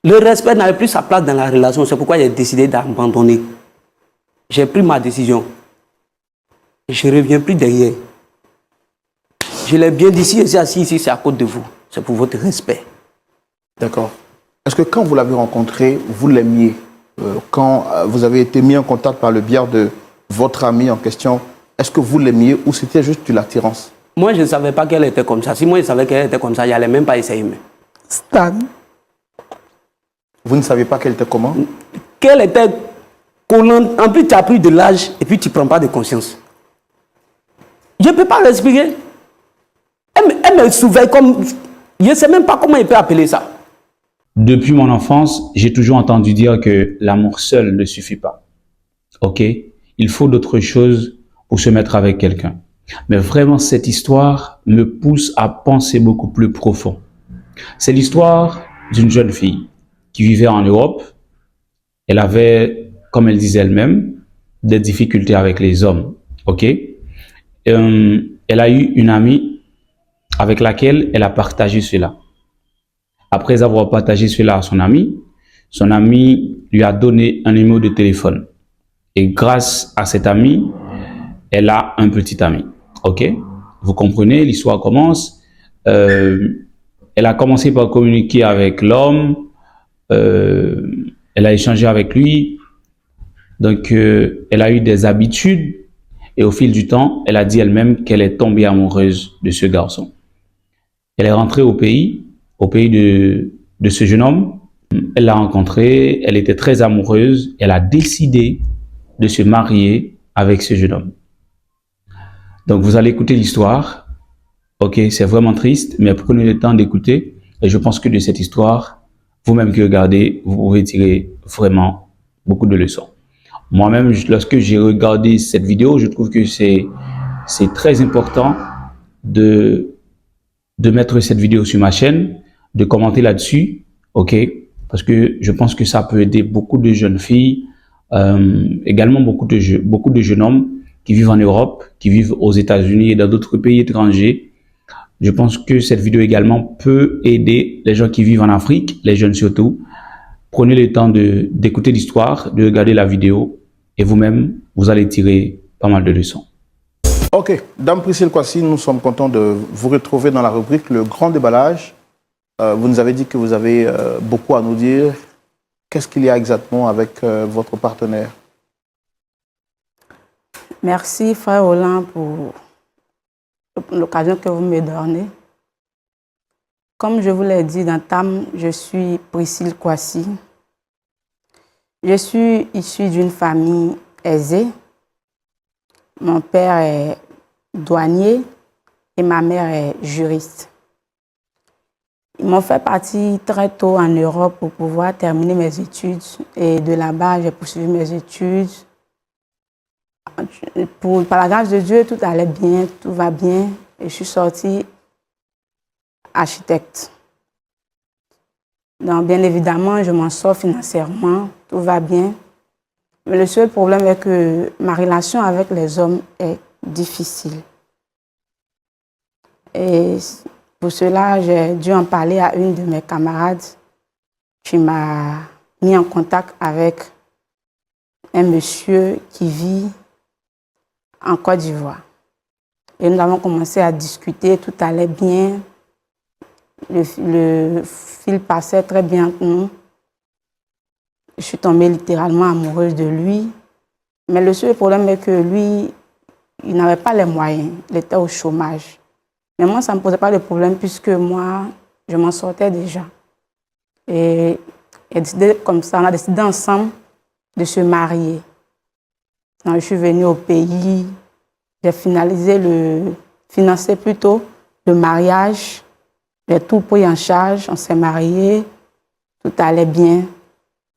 Le respect n'avait plus sa place dans la relation. C'est pourquoi j'ai décidé d'abandonner. J'ai pris ma décision. Je ne reviens plus derrière. Je l'ai bien dit, si je suis assis ici, c'est à cause de vous. C'est pour votre respect. D'accord. Est-ce que quand vous l'avez rencontré, vous l'aimiez? Quand vous avez été mis en contact par le biais de votre ami en question, est-ce que vous l'aimiez ou c'était juste de l'attirance? Moi, je ne savais pas qu'elle était comme ça. Si moi, je savais qu'elle était comme ça, je n'allais même pas essayer. Stan. Vous ne saviez pas qu'elle était comment? Qu'elle était collante. En plus, tu as pris de l'âge et puis tu ne prends pas de conscience. Je ne peux pas l'expliquer. Elle me surveille comme... Je ne sais même pas comment il peut appeler ça. Depuis mon enfance, j'ai toujours entendu dire que l'amour seul ne suffit pas. Ok? Il faut d'autres choses pour se mettre avec quelqu'un. Mais vraiment, cette histoire me pousse à penser beaucoup plus profond. C'est l'histoire d'une jeune fille qui vivait en Europe. Elle avait, comme elle disait elle-même, des difficultés avec les hommes. Ok? Elle a eu une amie avec laquelle elle a partagé cela. Après avoir partagé cela à son ami lui a donné un numéro de téléphone. Et grâce à cet ami, elle a un petit ami. Ok? Vous comprenez, l'histoire commence. Elle a commencé par communiquer avec l'homme. Elle a échangé avec lui. Donc, elle a eu des habitudes. Et au fil du temps, elle a dit elle-même qu'elle est tombée amoureuse de ce garçon. Elle est rentrée au pays de ce jeune homme. Elle l'a rencontré, elle était très amoureuse. Elle a décidé de se marier avec ce jeune homme. Donc, vous allez écouter l'histoire. Ok, c'est vraiment triste, mais prenez le temps d'écouter. Et je pense que de cette histoire, vous-même qui regardez, vous pouvez tirer vraiment beaucoup de leçons. Moi-même, lorsque j'ai regardé cette vidéo, je trouve que c'est très important de mettre cette vidéo sur ma chaîne, de commenter là-dessus, ok? Parce que je pense que ça peut aider beaucoup de jeunes filles, également beaucoup de jeunes hommes qui vivent en Europe, qui vivent aux États-Unis et dans d'autres pays étrangers. Je pense que cette vidéo également peut aider les gens qui vivent en Afrique, les jeunes surtout. Prenez le temps d'écouter l'histoire, de regarder la vidéo et vous-même, vous allez tirer pas mal de leçons. Ok, Dame Priscille Kwasi, nous sommes contents de vous retrouver dans la rubrique Le Grand Déballage. Vous nous avez dit que vous avez beaucoup à nous dire. Qu'est-ce qu'il y a exactement avec votre partenaire? Merci, frère Roland, pour l'occasion que vous me donnez. Comme je vous l'ai dit d'entame, je suis Priscille Kwasi. Je suis issue d'une famille aisée. Mon père est douanier et ma mère est juriste. Ils m'ont fait partir très tôt en Europe pour pouvoir terminer mes études. Et de là-bas, j'ai poursuivi mes études. Par la grâce de Dieu, tout allait bien, tout va bien. Et je suis sortie architecte. Donc, bien évidemment, je m'en sors financièrement, tout va bien. Mais le seul problème est que ma relation avec les hommes est difficile. Et pour cela, j'ai dû en parler à une de mes camarades qui m'a mis en contact avec un monsieur qui vit en Côte d'Ivoire. Et nous avons commencé à discuter, tout allait bien. Le fil passait très bien entre nous. Je suis tombée littéralement amoureuse de lui. Mais le seul problème est que lui, il n'avait pas les moyens. Il était au chômage. Mais moi, ça ne me posait pas de problème puisque moi, je m'en sortais déjà. Et comme ça, on a décidé ensemble de se marier. Donc, je suis venue au pays. J'ai financé plutôt le mariage. J'ai tout pris en charge. On s'est mariés. Tout allait bien.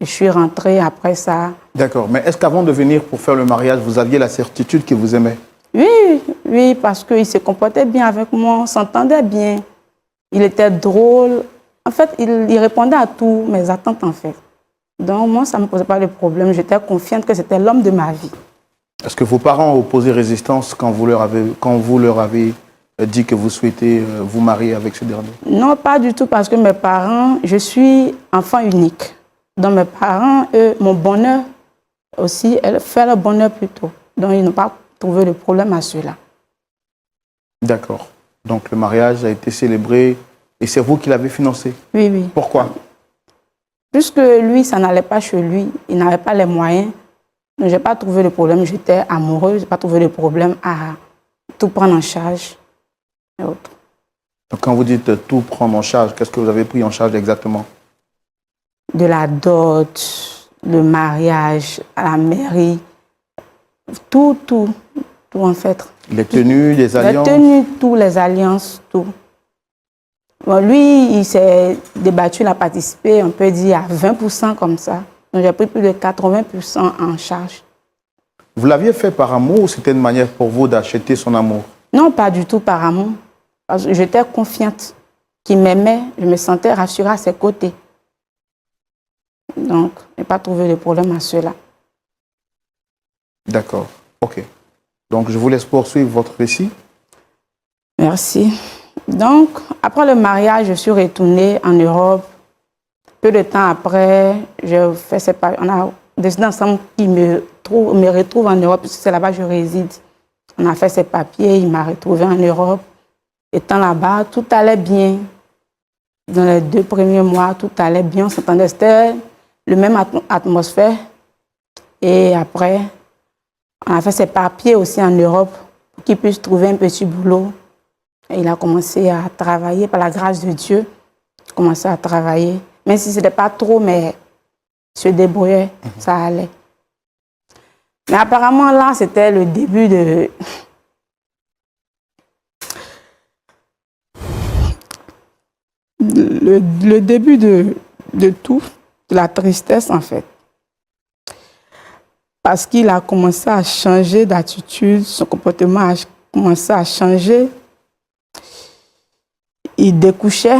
Je suis rentrée après ça. D'accord. Mais est-ce qu'avant de venir pour faire le mariage, vous aviez la certitude qu'il vous aimait? Oui, parce qu'il se comportait bien avec moi, on s'entendait bien. Il était drôle. En fait, il répondait à toutes mes attentes, en fait. Donc, moi, ça ne me posait pas de problème. J'étais confiante que c'était l'homme de ma vie. Est-ce que vos parents ont opposé résistance quand vous leur avez dit que vous souhaitez vous marier avec ce dernier? Non, pas du tout, parce que mes parents, je suis enfant unique. Donc mes parents, eux, mon bonheur aussi, elle fait le bonheur plutôt. Donc ils n'ont pas trouvé de problème à cela. D'accord. Donc le mariage a été célébré et c'est vous qui l'avez financé? Oui, oui. Pourquoi? Puisque lui, ça n'allait pas chez lui, il n'avait pas les moyens. Donc je n'ai pas trouvé de problème, j'étais amoureuse, je n'ai pas trouvé de problème à tout prendre en charge et autres. Donc quand vous dites tout prendre en charge, qu'est-ce que vous avez pris en charge exactement? De la dot, le mariage, à la mairie, tout en fait. Les tenues, les alliances? Les tenues, tout, les alliances, tout. Bon, lui, il s'est débattu, il a participé, on peut dire, à 20% comme ça. Donc j'ai pris plus de 80% en charge. Vous l'aviez fait par amour ou c'était une manière pour vous d'acheter son amour? Non, pas du tout par amour. Parce que j'étais confiante qu'il m'aimait, je me sentais rassurée à ses côtés. Donc, je n'ai pas trouvé de problème à cela. D'accord, ok. Donc je vous laisse poursuivre votre récit. Merci. Donc, après le mariage, je suis retournée en Europe. Peu de temps après, on a décidé ensemble qu'il me retrouve en Europe, puisque c'est là-bas que je réside. On a fait ses papiers, il m'a retrouvé en Europe. Étant là-bas, tout allait bien. Dans les 2 premiers mois, tout allait bien, on s'entendait, c'était la même atmosphère. Et après, on a fait ses papiers aussi en Europe pour qu'il puisse trouver un petit boulot. Et il a commencé à travailler, par la grâce de Dieu, il a commencé à travailler. Même si ce n'était pas trop, mais il se débrouillait, ça allait. Mais apparemment, là, c'était le début de... Le début de tout, de la tristesse, en fait. Parce qu'il a commencé à changer d'attitude, son comportement a commencé à changer. Il découchait,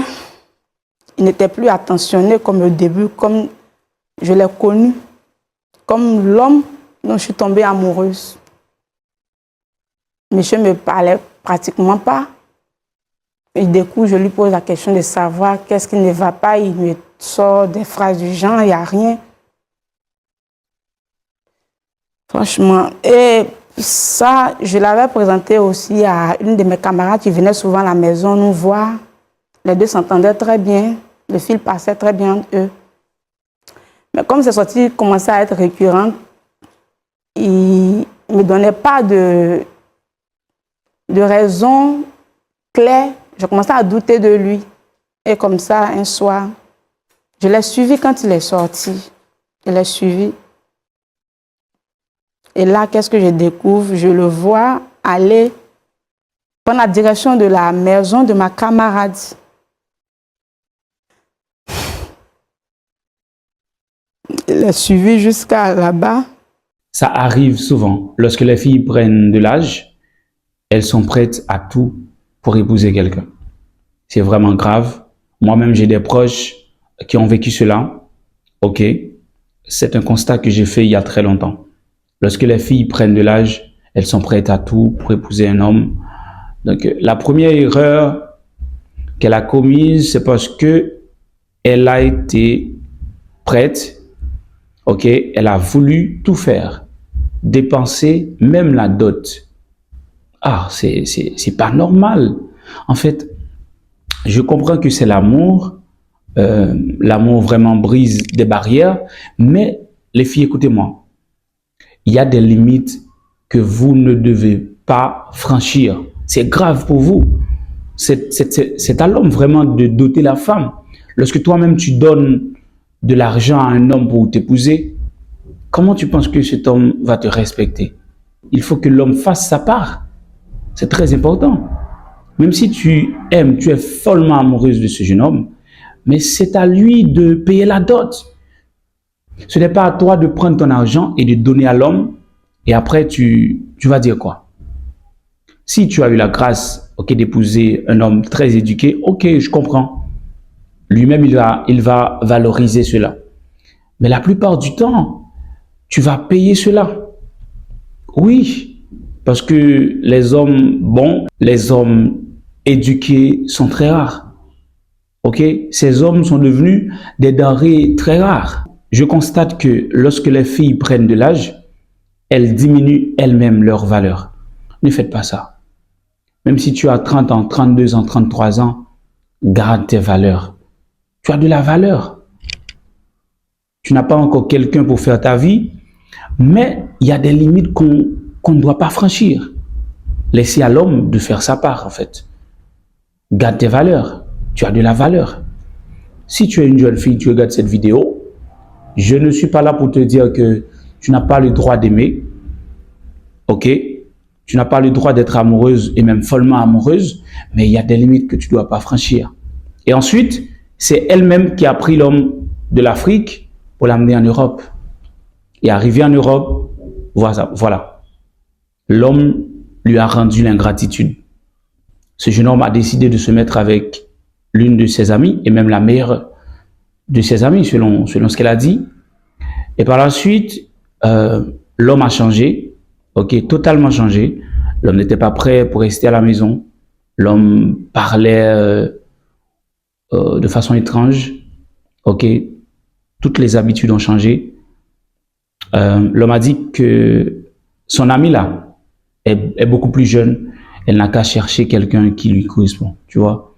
il n'était plus attentionné comme au début, comme je l'ai connu, comme l'homme dont je suis tombée amoureuse. Monsieur ne me parlait pratiquement pas. Et du coup, je lui pose la question de savoir qu'est-ce qui ne va pas. Il me sort des phrases du genre, il n'y a rien. Franchement. Et ça, je l'avais présenté aussi à une de mes camarades qui venait souvent à la maison nous voir. Les deux s'entendaient très bien. Le fil passait très bien entre eux. Mais comme c'est sorti, commençait à être récurrent, il ne me donnait pas de raison claire. Je commençais à douter de lui. Et comme ça, un soir, je l'ai suivi quand il est sorti. Je l'ai suivi. Et là, qu'est-ce que je découvre? Je le vois aller prendre la direction de la maison de ma camarade. Je l'ai suivi jusqu'à là-bas. Ça arrive souvent. Lorsque les filles prennent de l'âge, elles sont prêtes à tout pour épouser quelqu'un. C'est vraiment grave. Moi-même, j'ai des proches qui ont vécu cela. Ok, c'est un constat que j'ai fait il y a très longtemps. Lorsque les filles prennent de l'âge, elles sont prêtes à tout pour épouser un homme. Donc, la première erreur qu'elle a commise, c'est parce que elle a été prête. Ok, elle a voulu tout faire, dépenser même la dot. Ah, c'est pas normal. En fait, je comprends que c'est l'amour. L'amour vraiment brise des barrières. Mais les filles, écoutez-moi. Il y a des limites que vous ne devez pas franchir. C'est grave pour vous. C'est à l'homme vraiment de doter la femme. Lorsque toi-même tu donnes de l'argent à un homme pour t'épouser, comment tu penses que cet homme va te respecter? Il faut que l'homme fasse sa part. C'est très important. Même si tu aimes, tu es follement amoureuse de ce jeune homme, mais c'est à lui de payer la dot. Ce n'est pas à toi de prendre ton argent et de donner à l'homme et après tu vas dire quoi? Si tu as eu la grâce d'épouser un homme très éduqué, ok, je comprends. Lui-même, il va valoriser cela. Mais la plupart du temps, tu vas payer cela. Oui, parce que les hommes bons, les hommes éduqués sont très rares. Ok? Ces hommes sont devenus des denrées très rares. Je constate que lorsque les filles prennent de l'âge, elles diminuent elles-mêmes leur valeur. Ne faites pas ça. Même si tu as 30 ans, 32 ans, 33 ans, garde tes valeurs. Tu as de la valeur. Tu n'as pas encore quelqu'un pour faire ta vie, mais il y a des limites qu'on ne doit pas franchir. Laissez à l'homme de faire sa part, en fait. Garde tes valeurs. Tu as de la valeur. Si tu es une jeune fille, tu regardes cette vidéo, je ne suis pas là pour te dire que tu n'as pas le droit d'aimer. Ok? Tu n'as pas le droit d'être amoureuse et même follement amoureuse, mais il y a des limites que tu ne dois pas franchir. Et ensuite, c'est elle-même qui a pris l'homme de l'Afrique pour l'amener en Europe. Et arrivé en Europe, voilà. L'homme lui a rendu l'ingratitude. Ce jeune homme a décidé de se mettre avec l'une de ses amies, et même la meilleure de ses amies, selon ce qu'elle a dit. Et par la suite, l'homme a changé, ok, totalement changé. L'homme n'était pas prêt pour rester à la maison. L'homme parlait de façon étrange, ok. Toutes les habitudes ont changé. L'homme a dit que son amie là est beaucoup plus jeune. Elle n'a qu'à chercher quelqu'un qui lui correspond, tu vois.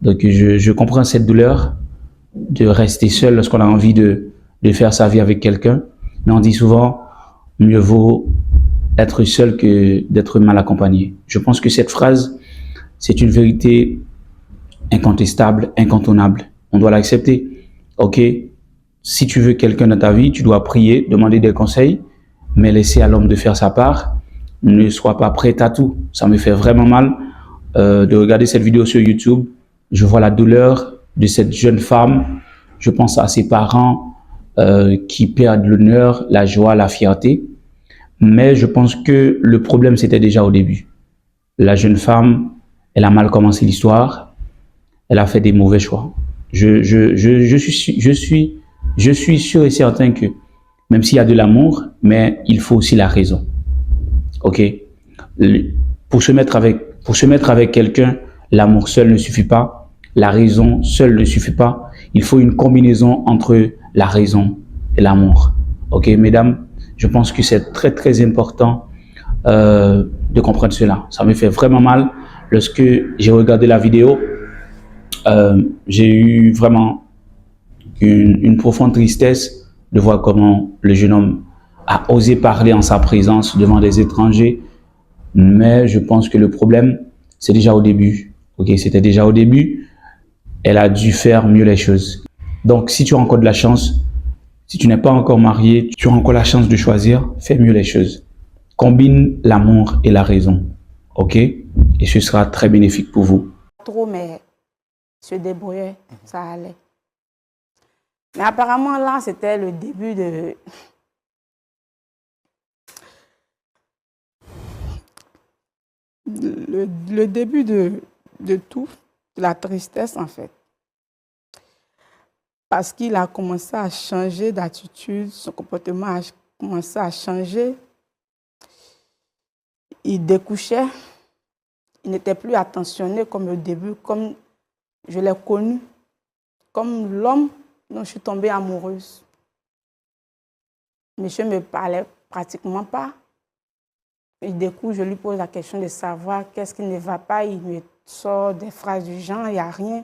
Donc je comprends cette douleur de rester seul lorsqu'on a envie de faire sa vie avec quelqu'un. Mais on dit souvent, mieux vaut être seul que d'être mal accompagné. Je pense que cette phrase, c'est une vérité incontestable, incontournable. On doit l'accepter. Ok, si tu veux quelqu'un dans ta vie, tu dois prier, demander des conseils, mais laisser à l'homme de faire sa part. Ne sois pas prêt à tout. Ça me fait vraiment mal de regarder cette vidéo sur YouTube. Je vois la douleur de cette jeune femme. Je pense à ses parents qui perdent l'honneur, la joie, la fierté. Mais je pense que le problème, c'était déjà au début. La jeune femme, elle a mal commencé l'histoire. Elle a fait des mauvais choix. Je suis sûr et certain que même s'il y a de l'amour, mais il faut aussi la raison. Ok? Pour se mettre avec quelqu'un, l'amour seul ne suffit pas. La raison seule ne suffit pas. Il faut une combinaison entre la raison et l'amour. Ok, mesdames, je pense que c'est très très important de comprendre cela. Ça me fait vraiment mal lorsque j'ai regardé la vidéo. J'ai eu vraiment une profonde tristesse de voir comment le jeune homme a osé parler en sa présence devant des étrangers. Mais je pense que le problème, c'est déjà au début. Ok, c'était déjà au début. Elle a dû faire mieux les choses. Donc, si tu as encore de la chance, si tu n'es pas encore marié, tu as encore la chance de choisir, fais mieux les choses. Combine l'amour et la raison. Ok? Et ce sera très bénéfique pour vous. Trop, mais se débrouillait, ça allait. Mais apparemment, là, c'était le début de... Le début de tout, de la tristesse, en fait. Parce qu'il a commencé à changer d'attitude, son comportement a commencé à changer. Il découchait, il n'était plus attentionné comme au début, comme je l'ai connu, comme l'homme dont je suis tombée amoureuse. Monsieur ne me parlait pratiquement pas. Et du coup, je lui pose la question de savoir qu'est-ce qui ne va pas. Il me sort des phrases du genre, il n'y a rien.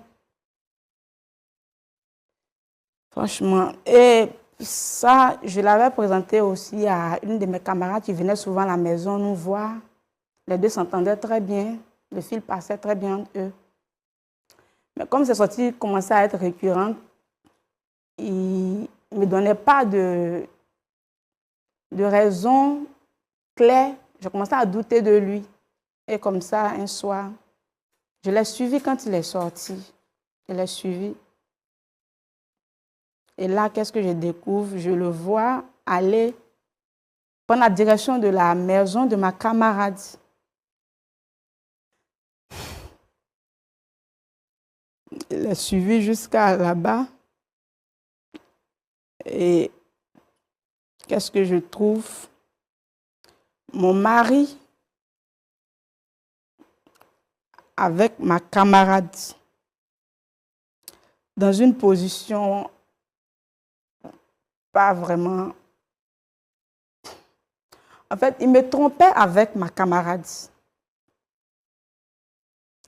Franchement. Et ça, je l'avais présenté aussi à une de mes camarades qui venait souvent à la maison nous voir. Les deux s'entendaient très bien. Le fil passait très bien entre eux. Mais comme ces sorties commençaient à être récurrentes, il ne me donnait pas de raison claire. Je commençais à douter de lui. Et comme ça, un soir, je l'ai suivi quand il est sorti. Je l'ai suivi. Et là, qu'est-ce que je découvre? Je le vois aller prendre la direction de la maison de ma camarade. Je l'ai suivi jusqu'à là-bas. Et qu'est-ce que je trouve? Mon mari avec ma camarade dans une position pas vraiment... En fait, il me trompait avec ma camarade.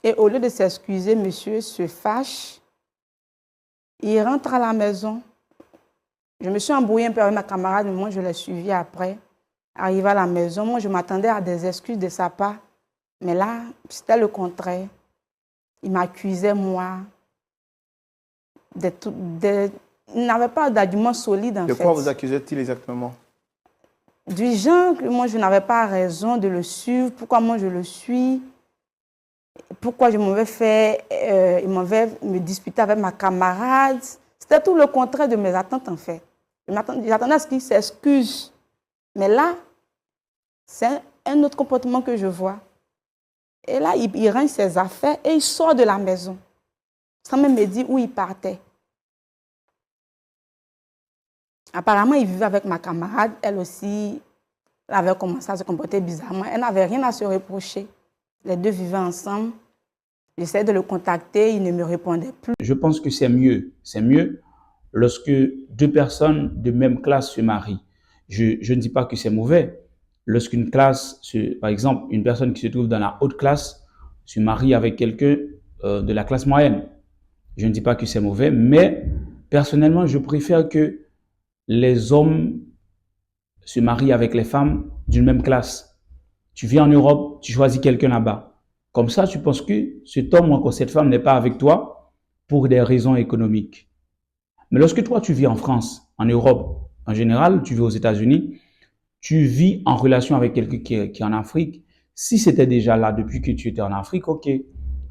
Et au lieu de s'excuser, monsieur se fâche. Il rentre à la maison. Je me suis embrouillée un peu avec ma camarade, mais moi, je l'ai suivi après. Arrivé à la maison, moi, je m'attendais à des excuses de sa part. Mais là, c'était le contraire. Il m'accusait, moi. Il n'avait pas d'argument solide, en fait. De quoi vous accusait-il exactement? Du genre que moi, je n'avais pas raison de le suivre. Pourquoi moi, je le suis? Pourquoi je m'avais fait... il m'avait me disputer avec ma camarade. C'était tout le contraire de mes attentes, en fait. J'attendais à ce qu'il s'excuse. Mais là, c'est un autre comportement que je vois. Et là, il range ses affaires et il sort de la maison. Sans même me dire où il partait. Apparemment, il vivait avec ma camarade. Elle aussi, elle avait commencé à se comporter bizarrement. Elle n'avait rien à se reprocher. Les deux vivaient ensemble. J'essayais de le contacter, il ne me répondait plus. Je pense que c'est mieux. C'est mieux lorsque deux personnes de même classe se marient. Je ne dis pas que c'est mauvais. Lorsqu'une classe, par exemple, une personne qui se trouve dans la haute classe se marie avec quelqu'un de la classe moyenne. Je ne dis pas que c'est mauvais, mais personnellement, je préfère que les hommes se marient avec les femmes d'une même classe. Tu vis en Europe, tu choisis quelqu'un là-bas. Comme ça, tu penses que cet homme ou encore cette femme n'est pas avec toi pour des raisons économiques. Mais lorsque toi, tu vis en France, en Europe, en général, tu vis aux États-Unis, tu vis en relation avec quelqu'un qui est en Afrique. Si c'était déjà là depuis que tu étais en Afrique, ok.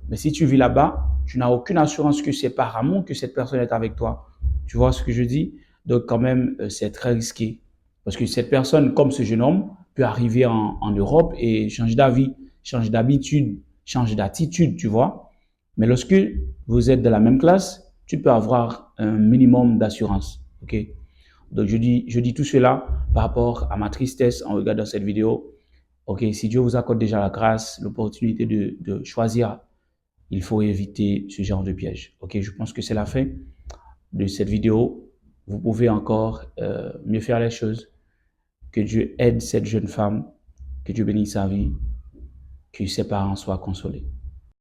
Mais si tu vis là-bas, tu n'as aucune assurance que c'est par amour que cette personne est avec toi. Tu vois ce que je dis? Donc quand même, c'est très risqué. Parce que cette personne, comme ce jeune homme, peut arriver en Europe et changer d'avis, changer d'habitude, changer d'attitude, tu vois. Mais lorsque vous êtes de la même classe, tu peux avoir un minimum d'assurance. Ok? Donc je dis tout cela par rapport à ma tristesse en regardant cette vidéo. Ok, si Dieu vous accorde déjà la grâce, l'opportunité de choisir, il faut éviter ce genre de piège. Ok, je pense que c'est la fin de cette vidéo. Vous pouvez encore mieux faire les choses. Que Dieu aide cette jeune femme, que Dieu bénisse sa vie, que ses parents soient consolés.